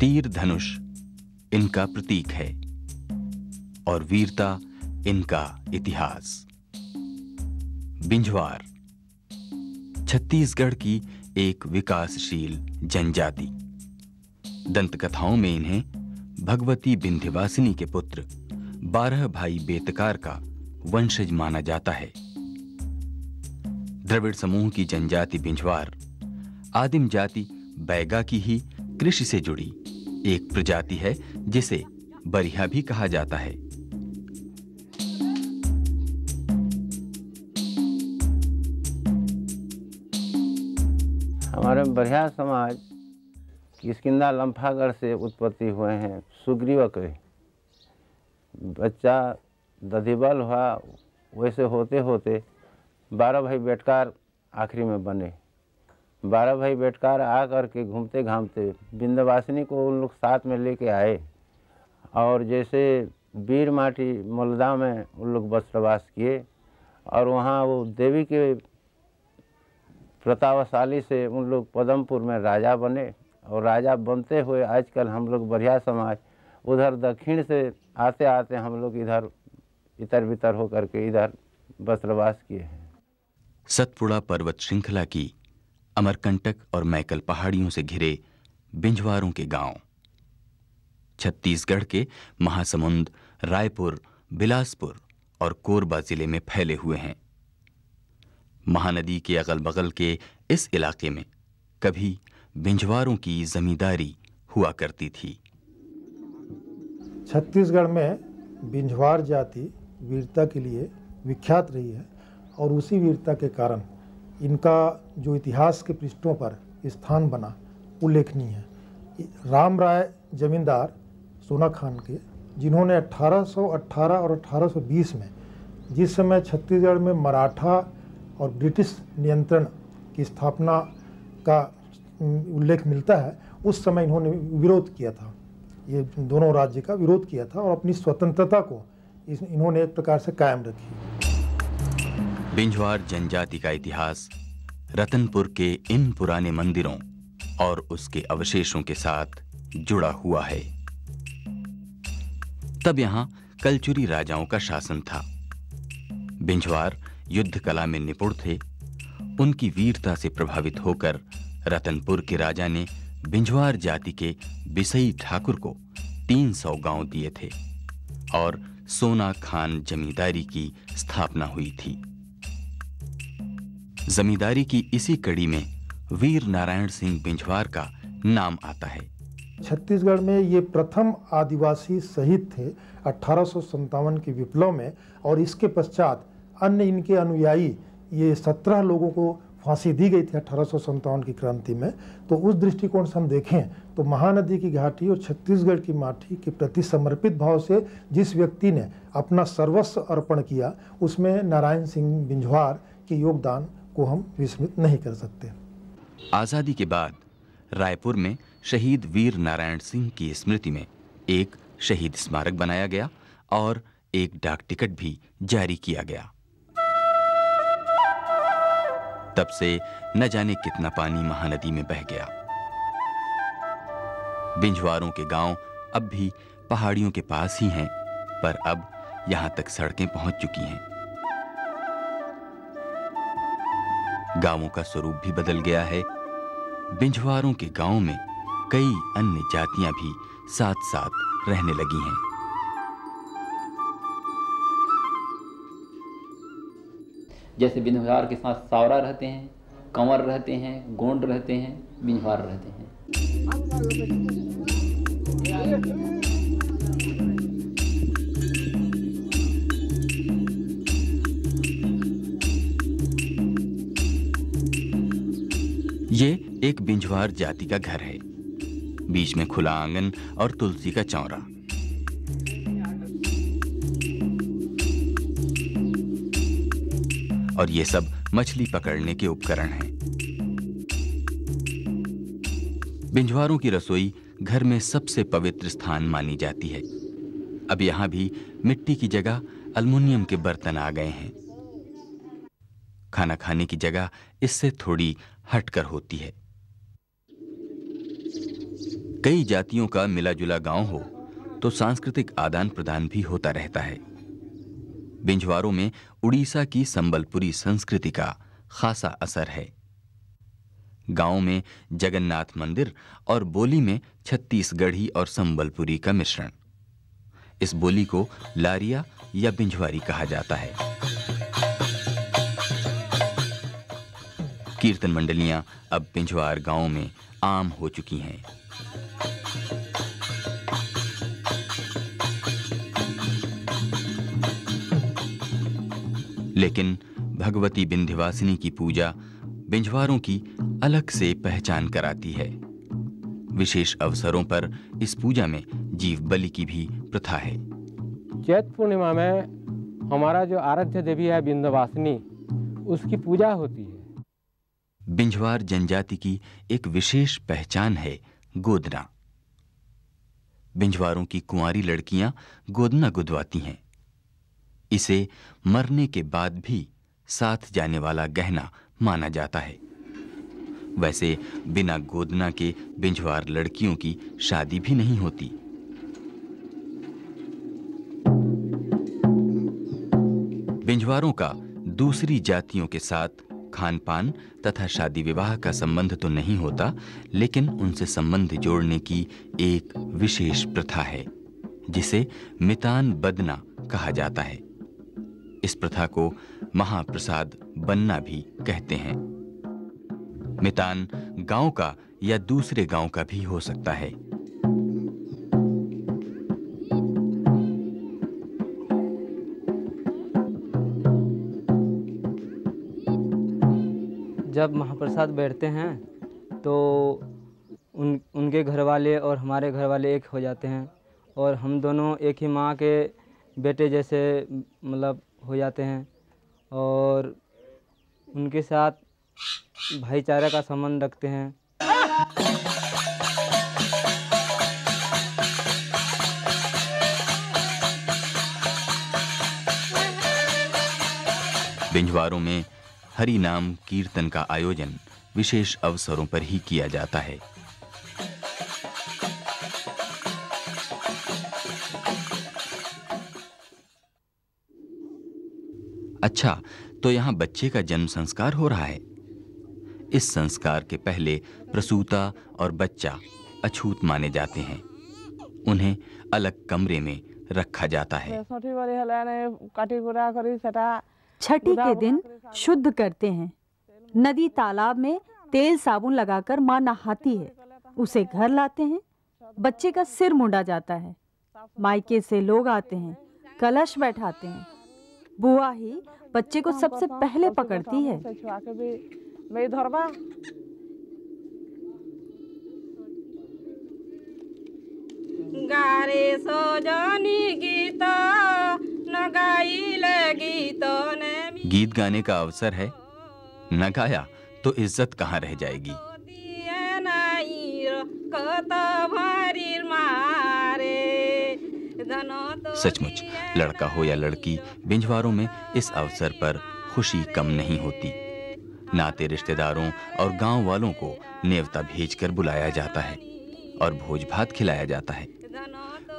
तीर धनुष इनका प्रतीक है और वीरता इनका इतिहास। बिंझवार छत्तीसगढ़ की एक विकासशील जनजाति। दंतकथाओं में इन्हें भगवती विंध्यवासिनी के पुत्र 12 भाई बेतकार का वंशज माना जाता है। द्रविड़ समूह की जनजाति बिंझवार आदिम जाति बैगा की ही कृषि से जुड़ी एक प्रजाति है जिसे बरिहा भी कहा जाता है। हमारे बरिहा समाज किष्किंधा लम्फागढ़ से उत्पत्ति हुए हैं। सुग्रीव के बच्चा दधिबल हुआ, वैसे होते होते 12 भाई बेटकार आखिरी में बने। 12 भाई बेटकार आ करके घूमते घामते विंध्यवासिनी को उन लोग साथ में लेके आए और जैसे वीर माटी मलदा में उन लोग बसवास किए और वहाँ वो देवी के प्रतापशाली से उन लोग पदमपुर में राजा बने और राजा बनते हुए आजकल हम लोग बरिहा समाज उधर दक्षिण से आते आते हम लोग इधर बितर होकर के इधर बसवास किए हैं। सतपुड़ा पर्वत श्रृंखला की अमरकंटक और मैकल पहाड़ियों से घिरे बिंझवारों के गांव छत्तीसगढ़ के महासमुंद, रायपुर, बिलासपुर और कोरबा जिले में फैले हुए हैं। महानदी के अगल बगल के इस इलाके में कभी बिंझवारों की जमींदारी हुआ करती थी। छत्तीसगढ़ में बिंझवार जाति वीरता के लिए विख्यात रही है और उसी वीरता के कारण इनका जो इतिहास के पृष्ठों पर स्थान बना उल्लेखनीय है। राम राय जमींदार सोना खान के, जिन्होंने 1818 और 1820 में, जिस समय छत्तीसगढ़ में मराठा और ब्रिटिश नियंत्रण की स्थापना का उल्लेख मिलता है, उस समय इन्होंने विरोध किया था। ये दोनों राज्य का विरोध किया था और अपनी स्वतंत्रता को इन्होंने एक प्रकार से कायम रखी। बिंझवार जनजाति का इतिहास रतनपुर के इन पुराने मंदिरों और उसके अवशेषों के साथ जुड़ा हुआ है। तब यहां कलचुरी राजाओं का शासन था। बिंझवार युद्ध कला में निपुण थे। उनकी वीरता से प्रभावित होकर रतनपुर के राजा ने बिंझवार जाति के बिसई ठाकुर को 300 गांव दिए थे और सोना खान जमींदारी की स्थापना हुई थी। जमींदारी की इसी कड़ी में वीर नारायण सिंह बिंझवार का नाम आता है। छत्तीसगढ़ में ये प्रथम आदिवासी शहीद थे 1857 के विप्लव में और इसके पश्चात अन्य इनके अनुयायी ये 17 लोगों को फांसी दी गई थी 1857 की क्रांति में। तो उस दृष्टिकोण से हम देखें तो महानदी की घाटी और छत्तीसगढ़ की माटी के प्रति समर्पित भाव से जिस व्यक्ति ने अपना सर्वस्व अर्पण किया, उसमें नारायण सिंह बिंझवार के योगदान को हम विस्मृत नहीं कर सकते। आजादी के बाद रायपुर में शहीद वीर नारायण सिंह की स्मृति में एक शहीद स्मारक बनाया गया और एक डाक टिकट भी जारी किया गया। तब से न जाने कितना पानी महानदी में बह गया। बिंझवारों के गांव अब भी पहाड़ियों के पास ही हैं, पर अब यहां तक सड़कें पहुंच चुकी हैं। गांवों का स्वरूप भी बदल गया है। बिंझवारों के गांव में कई अन्य जातियां भी साथ साथ रहने लगी हैं। जैसे बिंझवार के साथ सावरा रहते हैं, कंवर रहते हैं, गोंड रहते हैं, बिंझवार रहते हैं। ये एक बिंझवार जाति का घर है। बीच में खुला आंगन और तुलसी का चौरा। और ये सब मछली पकड़ने के उपकरण हैं। बिंझवारों की रसोई घर में सबसे पवित्र स्थान मानी जाती है। अब यहां भी मिट्टी की जगह अल्युमिनियम के बर्तन आ गए हैं। खाना खाने की जगह इससे थोड़ी हटकर होती है। कई जातियों का मिला जुला गांव हो तो सांस्कृतिक आदान प्रदान भी होता रहता है। बिंझवारों में उड़ीसा की संबलपुरी संस्कृति का खासा असर है। गांव में जगन्नाथ मंदिर और बोली में छत्तीसगढ़ी और संबलपुरी का मिश्रण। इस बोली को लारिया या बिंझवारी कहा जाता है। कीर्तन मंडलियां अब बिंझवार गांव में आम हो चुकी हैं। लेकिन भगवती विंध्यवासिनी की पूजा बिंझवारों की अलग से पहचान कराती है। विशेष अवसरों पर इस पूजा में जीव बलि की भी प्रथा है। चैत पूर्णिमा में हमारा जो आराध्य देवी है विंध्यवासिनी, उसकी पूजा होती है। बिंझवार जनजाति की एक विशेष पहचान है गोदना। बिंझवारों की कुंवारी लड़कियां गोदना गुदवाती हैं। इसे मरने के बाद भी साथ जाने वाला गहना माना जाता है। वैसे बिना गोदना के बिंझवार लड़कियों की शादी भी नहीं होती। बिंझवारों का दूसरी जातियों के साथ खान पान तथा शादी विवाह का संबंध तो नहीं होता, लेकिन उनसे संबंध जोड़ने की एक विशेष प्रथा है जिसे मितान बदना कहा जाता है। इस प्रथा को महाप्रसाद बनना भी कहते हैं। मितान गांव का या दूसरे गांव का भी हो सकता है। जब महाप्रसाद बैठते हैं तो उनके घर वाले और हमारे घर वाले एक हो जाते हैं और हम दोनों एक ही माँ के बेटे जैसे मतलब हो जाते हैं और उनके साथ भाईचारा का संबंध रखते हैं। बिंझवारों में हरि नाम कीर्तन का आयोजन विशेष अवसरों पर ही किया जाता है। अच्छा, तो यहां बच्चे का जन्म संस्कार हो रहा है। इस संस्कार के पहले प्रसूता और बच्चा अछूत माने जाते हैं। उन्हें अलग कमरे में रखा जाता है। छठी के दिन शुद्ध करते हैं। नदी तालाब में तेल साबुन लगाकर माँ नहाती है। उसे घर लाते हैं। बच्चे का सिर मुंडा जाता है। मायके से लोग आते हैं, कलश बैठाते हैं। बुआ ही बच्चे को सबसे पहले पकड़ती है। गारे सोजनी गीत न गाइले गीत ने। गीत गाने का अवसर है, न गाया तो इज्जत कहाँ रह जाएगी। सचमुच लड़का हो या लड़की, बिंझवारों में इस अवसर पर खुशी कम नहीं होती। नाते रिश्तेदारों और गांव वालों को नेवता भेजकर बुलाया जाता है और भोज भात खिलाया जाता है।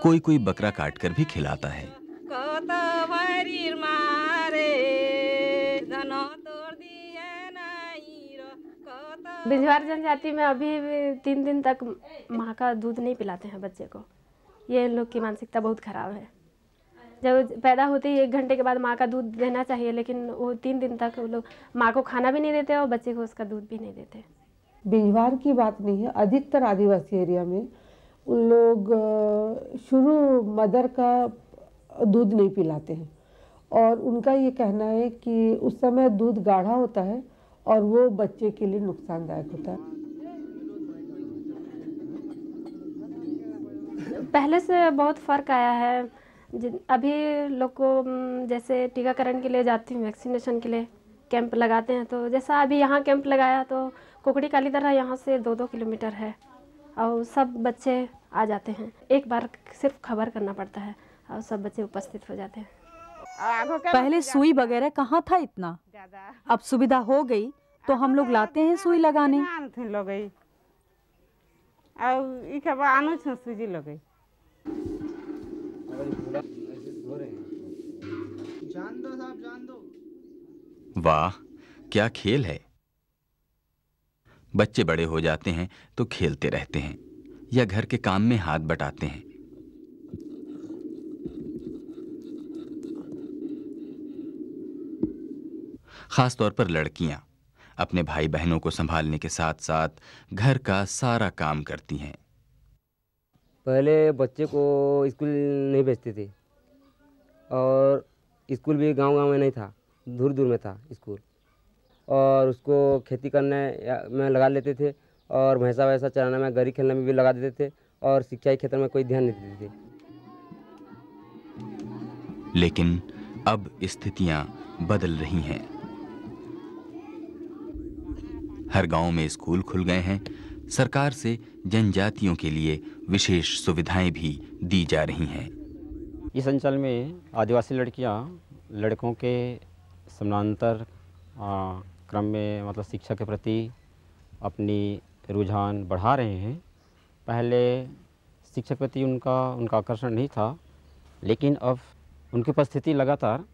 कोई कोई बकरा काटकर भी खिलाता है। बिंझवार जनजाति में अभी 3 दिन तक माँ का दूध नहीं पिलाते हैं बच्चे को। ये इन लोग की मानसिकता बहुत खराब है। जब पैदा होते ही 1 घंटे के बाद माँ का दूध देना चाहिए, लेकिन वो 3 दिन तक वो लोग माँ को खाना भी नहीं देते और बच्चे को उसका दूध भी नहीं देते। बिंझवार की बात नहीं है, अधिकतर आदिवासी एरिया में उन लोग शुरू मदर का दूध नहीं पिलाते हैं और उनका ये कहना है कि उस समय दूध गाढ़ा होता है और वो बच्चे के लिए नुकसानदायक होता है। पहले से बहुत फ़र्क आया है। अभी लोग को जैसे टीकाकरण के लिए जाती हूँ, वैक्सीनेशन के लिए कैंप लगाते हैं, तो जैसा अभी यहाँ कैंप लगाया तो कुकड़ी काली दर्रा यहाँ से 2-2 किलोमीटर है और सब बच्चे आ जाते हैं। एक बार सिर्फ खबर करना पड़ता है और सब बच्चे उपस्थित हो जाते हैं। पहले सुई वगैरह कहाँ था इतना, अब सुविधा हो गई तो हम लोग लाते हैं सुई लगाने। और इके बाद आनो छ सूजी लगे। जान दो साहब, जान दो। वाह, क्या खेल है। बच्चे बड़े हो जाते हैं तो खेलते रहते हैं या घर के काम में हाथ बटाते हैं। खासतौर पर लड़कियां अपने भाई बहनों को संभालने के साथ साथ घर का सारा काम करती हैं। पहले बच्चे को स्कूल नहीं भेजते थे और स्कूल भी गांव-गांव में नहीं था, दूर-दूर में था स्कूल, और उसको खेती करने में लगा लेते थे और भैंसा वैसा चराने में, गरी खेलने में भी लगा देते थे और शिक्षा के क्षेत्र में कोई ध्यान नहीं देते थे। लेकिन अब स्थितियां बदल रही हैं। हर गांव में स्कूल खुल गए हैं। सरकार से जनजातियों के लिए विशेष सुविधाएं भी दी जा रही हैं। इस अंचल में आदिवासी लड़कियां लड़कों के समानांतर क्रम में मतलब शिक्षा के प्रति अपनी रुझान बढ़ा रहे हैं। पहले शिक्षा के प्रति उनका आकर्षण नहीं था, लेकिन अब उनकी उपस्थिति लगातार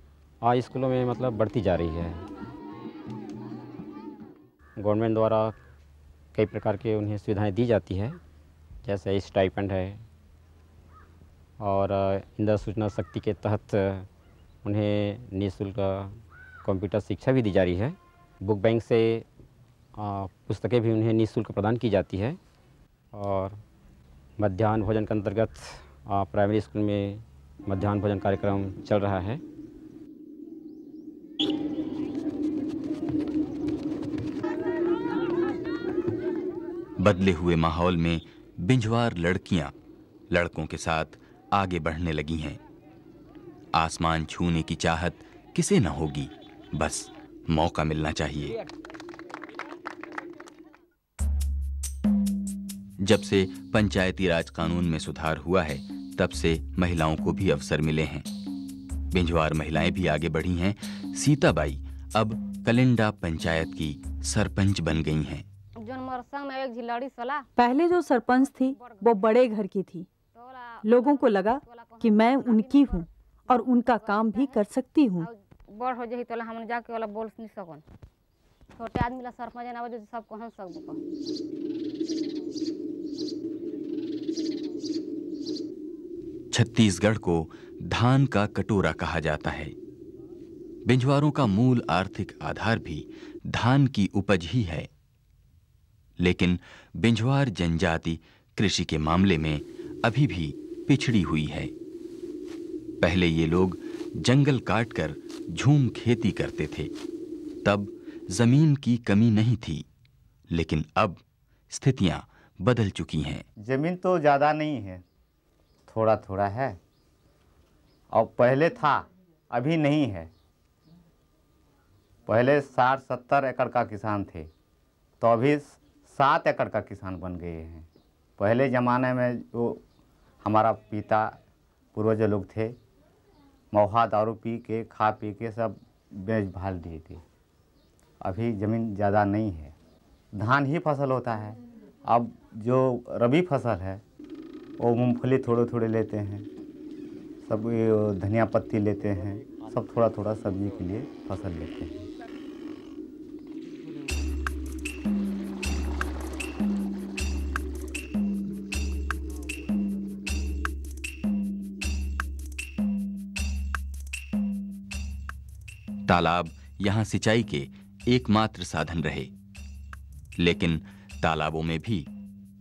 आज स्कूलों में मतलब बढ़ती जा रही है। गवर्नमेंट द्वारा कई प्रकार के उन्हें सुविधाएं दी जाती है, जैसे स्टाइपेंड है और इंदिरा सूचना शक्ति के तहत उन्हें निःशुल्क कंप्यूटर शिक्षा भी दी जा रही है। बुक बैंक से पुस्तकें भी उन्हें निःशुल्क प्रदान की जाती है और मध्याह्न भोजन के अंतर्गत प्राइमरी स्कूल में मध्याह्न भोजन कार्यक्रम चल रहा है। बदले हुए माहौल में बिंझवार लड़कियां लड़कों के साथ आगे बढ़ने लगी हैं। आसमान छूने की चाहत किसे न होगी, बस मौका मिलना चाहिए। जब से पंचायती राज कानून में सुधार हुआ है, तब से महिलाओं को भी अवसर मिले हैं। बिंझवार महिलाएं भी आगे बढ़ी हैं। सीताबाई अब कलिंडा पंचायत की सरपंच बन गई हैं। पहले जो सरपंच थी वो बड़े घर की थी। लोगों को लगा कि मैं उनकी हूँ और उनका काम भी कर सकती हूँ। बड़ हो जाही तो हम जाके वाला बोल नहीं सकन। छोटे आदमी ला सरपंच ना बजे सब कहन सकबो। छत्तीसगढ़ को धान का कटोरा कहा जाता है। बिंझवारों का मूल आर्थिक आधार भी धान की उपज ही है। लेकिन बिंझवार जनजाति कृषि के मामले में अभी भी पिछड़ी हुई है। पहले ये लोग जंगल काटकर झूम खेती करते थे, तब जमीन की कमी नहीं थी, लेकिन अब स्थितियां बदल चुकी हैं। जमीन तो ज़्यादा नहीं है, थोड़ा थोड़ा है, और पहले था, अभी नहीं है। पहले 60-70 एकड़ का किसान थे, तो अभी 7 एकड़ का किसान बन गए हैं। पहले ज़माने में जो हमारा पिता पूर्वज लोग थे, महुआ दारू पी के खा पी के सब बेच भाल दिए थे। अभी ज़मीन ज़्यादा नहीं है, धान ही फसल होता है। अब जो रबी फसल है वो मूंगफली थोड़े थोड़े लेते हैं, सब धनिया पत्ती लेते हैं, सब थोड़ा थोड़ा सब्जी के लिए फसल लेते हैं। तालाब यहां सिंचाई के एकमात्र साधन रहे, लेकिन तालाबों में भी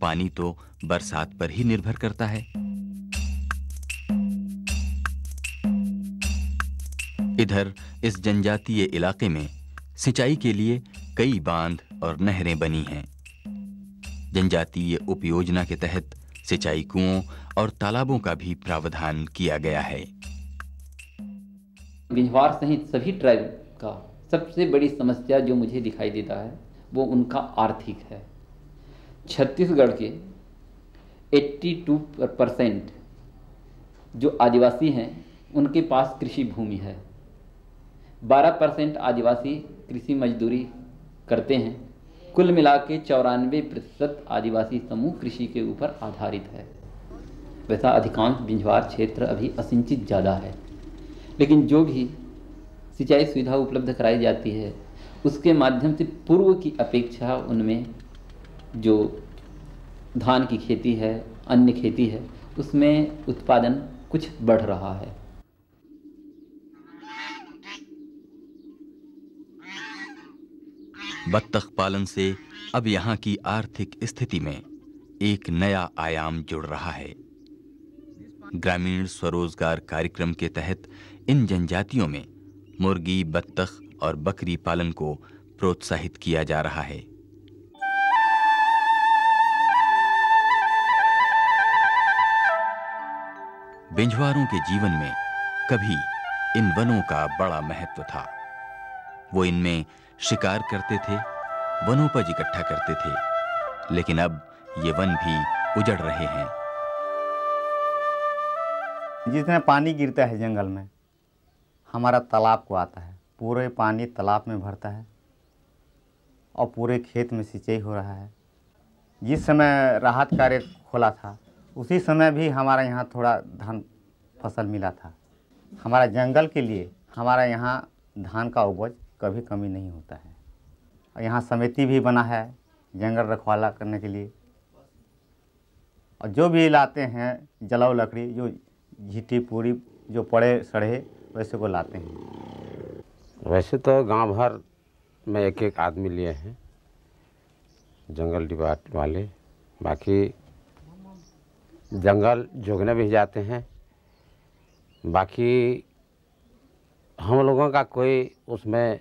पानी तो बरसात पर ही निर्भर करता है। इधर इस जनजातीय इलाके में सिंचाई के लिए कई बांध और नहरें बनी हैं। जनजातीय उपयोजना के तहत सिंचाई कुओं और तालाबों का भी प्रावधान किया गया है। बिंझवार सहित सभी ट्राइब का सबसे बड़ी समस्या जो मुझे दिखाई देता है वो उनका आर्थिक है। छत्तीसगढ़ के 82% जो आदिवासी हैं उनके पास कृषि भूमि है। 12% आदिवासी कृषि मजदूरी करते हैं कुल मिला के 94% आदिवासी समूह कृषि के ऊपर आधारित है। वैसा अधिकांश बिंझवार क्षेत्र अभी असिंचित ज़्यादा है, लेकिन जो भी सिंचाई सुविधा उपलब्ध कराई जाती है उसके माध्यम से पूर्व की अपेक्षा उनमें जो धान की खेती है, अन्य खेती है, उसमें उत्पादन कुछ बढ़ रहा है। बत्तख पालन से अब यहाँ की आर्थिक स्थिति में एक नया आयाम जुड़ रहा है। ग्रामीण स्वरोजगार कार्यक्रम के तहत इन जनजातियों में मुर्गी, बत्तख और बकरी पालन को प्रोत्साहित किया जा रहा है। बिंझवारों के जीवन में कभी इन वनों का बड़ा महत्व था। वो इनमें शिकार करते थे, वनोपज इकट्ठा करते थे, लेकिन अब ये वन भी उजड़ रहे हैं। जितना पानी गिरता है जंगल में हमारा तालाब को आता है, पूरे पानी तालाब में भरता है और पूरे खेत में सिंचाई हो रहा है। जिस समय राहत कार्य खोला था उसी समय भी हमारा यहाँ थोड़ा धान फसल मिला था। हमारा जंगल के लिए हमारा यहाँ धान का उपज कभी कमी नहीं होता है। और यहाँ समिति भी बना है जंगल रखवाला करने के लिए, और जो भी लाते हैं जलाऊ लकड़ी, जो झीटी पूरी जो पड़े सड़े वैसे को लाते हैं। वैसे तो गांव भर में एक एक आदमी लिए हैं जंगल डिपार्ट वाले, बाकी जंगल जोगने भी जाते हैं। बाकी हम लोगों का कोई उसमें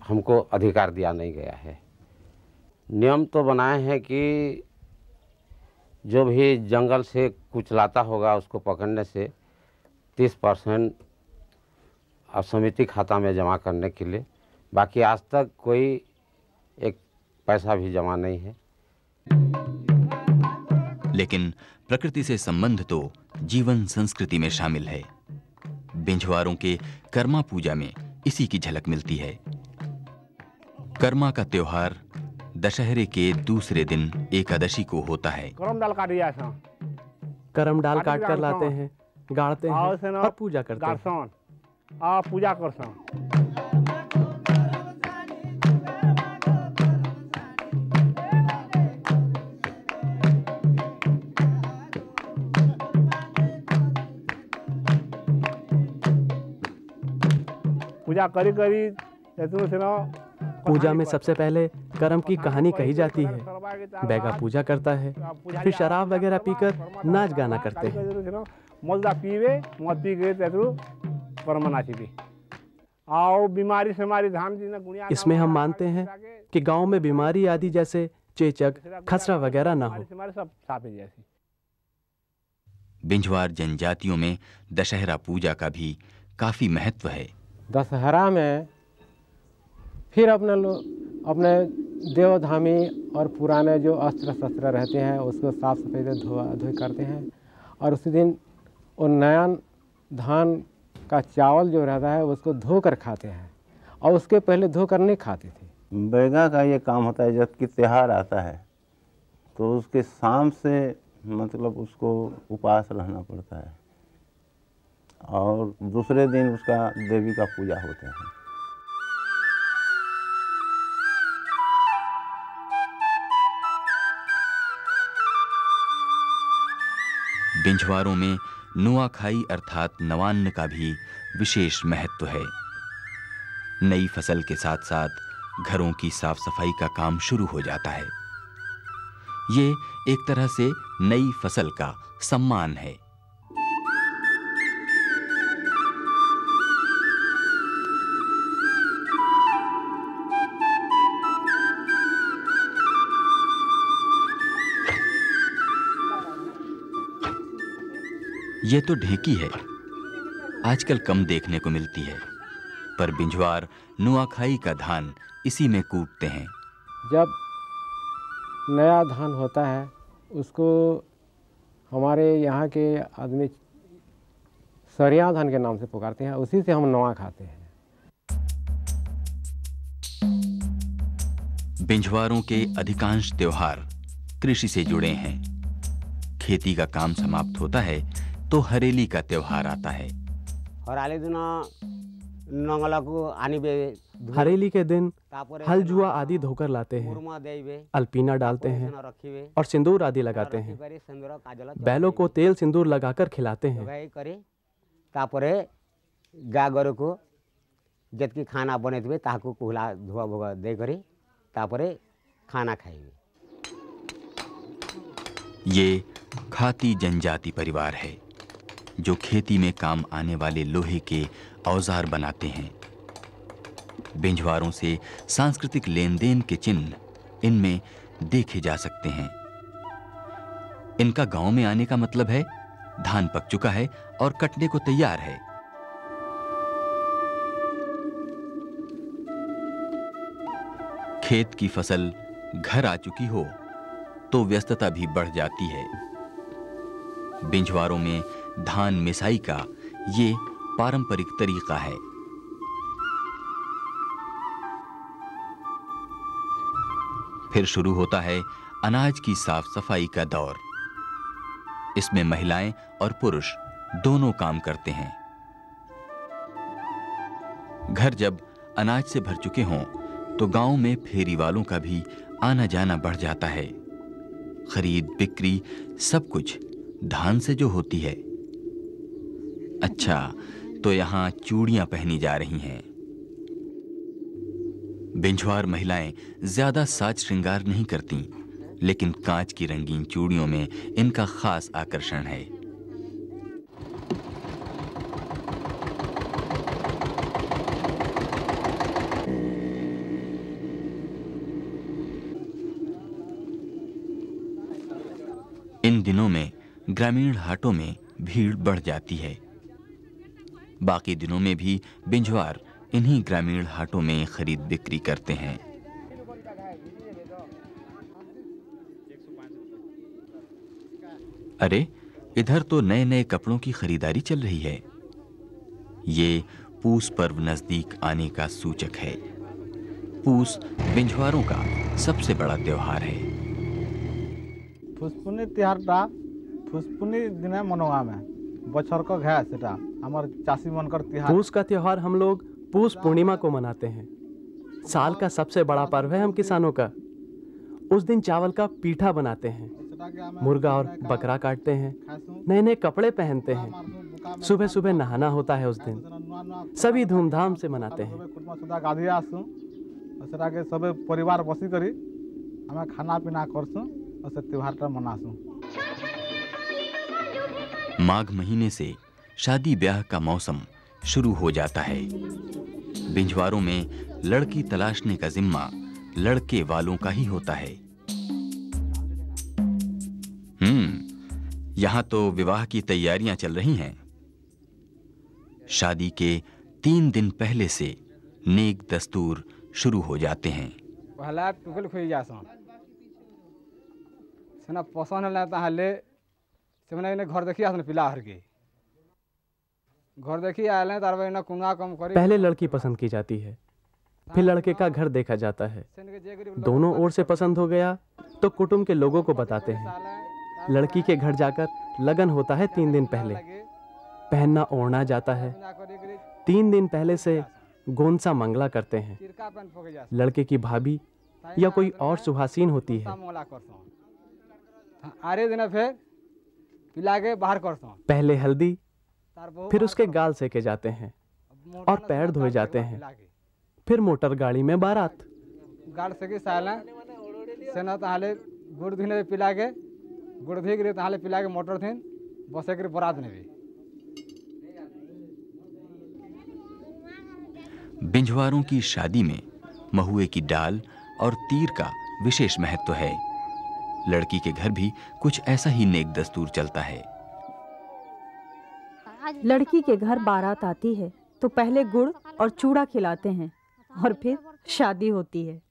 हमको अधिकार दिया नहीं गया है। नियम तो बनाए हैं कि जो भी जंगल से कुछ लाता होगा उसको पकड़ने से 30% अब समिति खाता में जमा करने के लिए। बाकी आज तक कोई एक पैसा भी जमा नहीं है। लेकिन प्रकृति से संबंध तो जीवन संस्कृति में शामिल है। बिंझवारों के कर्मा पूजा में इसी की झलक मिलती है। कर्मा का त्योहार दशहरे के दूसरे दिन एकादशी को होता है। करम डाल काट कर लाते हैं, गाड़ते हैं और पूजा करते हैं। पूजा करते पूजा करी करी पूजा में सबसे पहले करम की कहानी कही जाती है। बैगा पूजा करता है, फिर शराब वगैरह पीकर नाच गाना करते हैं। इसमें हम मानते हैं कि गांव में बीमारी आदि जैसे चेचक, खसरा वगैरह ना हो। बिंझवार जनजातियों में दशहरा पूजा का भी काफी महत्व है। दशहरा में फिर अपने देवधामी और पुराने जो अस्त्र शस्त्र रहते हैं उसको साफ सफाई से धोई करते हैं, और उसी दिन वो नया धान का चावल जो रहता है उसको धोकर खाते हैं, और उसके पहले धोकर नहीं खाते थे। बैगा का ये काम होता है, जब कि त्योहार आता है तो उसके शाम से मतलब उसको उपवास रहना पड़ता है, और दूसरे दिन उसका देवी का पूजा होता है। बिंझवारों में नुआखाई अर्थात नवान्न का भी विशेष महत्व है। नई फसल के साथ साथ घरों की साफ सफाई का काम शुरू हो जाता है। ये एक तरह से नई फसल का सम्मान है। ये तो ढेकी है, आजकल कम देखने को मिलती है, पर बिंझवार नुआखाई का धान इसी में कूटते हैं। जब नया धान होता है उसको हमारे यहाँ के आदमी सरिया धान के नाम से पुकारते हैं, उसी से हम नवा खाते हैं। बिंझवारों के अधिकांश त्योहार कृषि से जुड़े हैं। खेती का काम समाप्त होता है तो हरेली का त्योहार आता है। हरेली के दिन हल जुआ आदि धोकर लाते हैं, अल्पीना डालते हैं और सिंदूर आदि लगाते हैं। बैलों को तेल सिंदूर लगाकर खिलाते हैं। गाय गोरु को जतकी खाना बने थे ताकू कुहला धुआ भुआ दे करी तापरे खाना खाएंगे। ये खाती जनजाति परिवार है जो खेती में काम आने वाले लोहे के औजार बनाते हैं। बिंझवारों से सांस्कृतिक लेन देन के चिन्ह इनमें देखे जा सकते हैं। इनका गांव में आने का मतलब है धान पक चुका है और कटने को तैयार है। खेत की फसल घर आ चुकी हो तो व्यस्तता भी बढ़ जाती है। बिंझवारों में धान मिसाई का ये पारंपरिक तरीका है। फिर शुरू होता है अनाज की साफ सफाई का दौर। इसमें महिलाएं और पुरुष दोनों काम करते हैं। घर जब अनाज से भर चुके हों तो गांव में फेरी वालों का भी आना जाना बढ़ जाता है। खरीद बिक्री सब कुछ धान से जो होती है। अच्छा, तो यहां चूड़ियां पहनी जा रही हैं। बिंझवार महिलाएं ज्यादा साज श्रृंगार नहीं करती, लेकिन कांच की रंगीन चूड़ियों में इनका खास आकर्षण है। इन दिनों में ग्रामीण हाटों में भीड़ बढ़ जाती है। बाकी दिनों में भी बिंझवार इन्हीं ग्रामीण हाटों में खरीद बिक्री करते हैं। अरे, इधर तो नए नए कपड़ों की खरीदारी चल रही है। ये पूस पर्व नजदीक आने का सूचक है। पूस बिंझवारों का सबसे बड़ा त्योहार है। फुसपुनी त्योहारटा फुसपुनी दिने मनोआमे बछर को घाय सेटा हमर चासी मनकर त्योहार। पूस का त्योहार हम लोग पूस पूर्णिमा को मनाते हैं। साल का सबसे बड़ा पर्व है हम किसानों का। उस दिन चावल का पीठा बनाते हैं, मुर्गा और बकरा काटते हैं, नए नए कपड़े पहनते हैं। सुबह सुबह नहाना होता है उस दिन। सभी धूमधाम से मनाते हैं। सब परिवार बसी करी हमें खाना पीना करसु और से त्योहार मनासु। माघ महीने से शादी ब्याह का मौसम शुरू हो जाता है। बिंझवारों में लड़की तलाशने का जिम्मा लड़के वालों का ही होता है। यहां तो विवाह की तैयारियां चल रही हैं। शादी के 3 दिन पहले से नेक दस्तूर शुरू हो जाते हैं। पहला टुकल खोई जासा सेना पसंद होला ताहले सेमना ने घर देखी आसन पिला हर के घर देखी आले तारबे ना कुंगा कम करी। पहले लड़की पसंद की जाती है, फिर लड़के का घर देखा जाता है। दोनों ओर से पसंद हो गया तो कुटुंब के लोगों को बताते हैं। लड़की के घर जाकर लगन होता है 3 दिन पहले। पहनना ओढ़ना जाता है। 3 दिन पहले से गोंसा मंगला करते हैं। लड़के की भाभी या कोई और सुहासीन होती है। पहले हल्दी, फिर उसके गाल सेके जाते हैं और पैर धोए जाते हैं। फिर मोटर गाड़ी में बारात। गाड़ सेके साला सेना ताले गुड़ धीने पिला के गुड़ धी गिरे ताले पिला के मोटर थीन बसे के बारात ने भी। बिंझवारों की शादी में महुए की डाल और तीर का विशेष महत्व है। लड़की के घर भी कुछ ऐसा ही नेक दस्तूर चलता है। लड़की के घर बारात आती है तो पहले गुड़ और चूड़ा खिलाते हैं और फिर शादी होती है।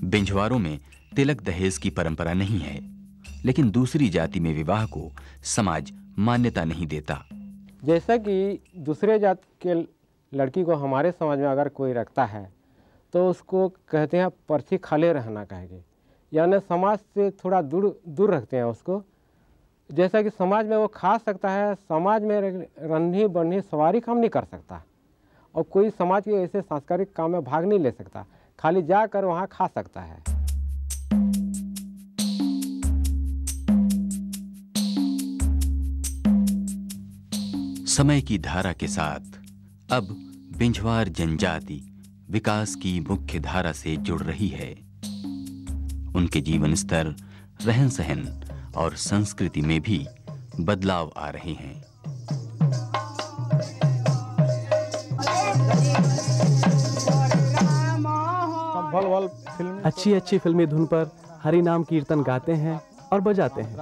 बिंझवारों में तिलक दहेज की परंपरा नहीं है, लेकिन दूसरी जाति में विवाह को समाज मान्यता नहीं देता। जैसा कि दूसरे जात के लड़की को हमारे समाज में अगर कोई रखता है तो उसको कहते हैं परछी खाले रहना कहेंगे, यानी समाज से थोड़ा दूर रखते हैं उसको। जैसा कि समाज में वो खा सकता है, समाज में रन्नी बन्नी सवारी काम नहीं कर सकता, और कोई समाज के ऐसे सांस्कृतिक काम में भाग नहीं ले सकता, खाली जाकर वहाँ खा सकता है। समय की धारा के साथ अब बिंझवार जनजाति विकास की मुख्य धारा से जुड़ रही है। उनके जीवन स्तर, रहन सहन और संस्कृति में भी बदलाव आ रहे हैं। अच्छी अच्छी फिल्मी धुन पर हरि नाम कीर्तन गाते हैं और बजाते हैं।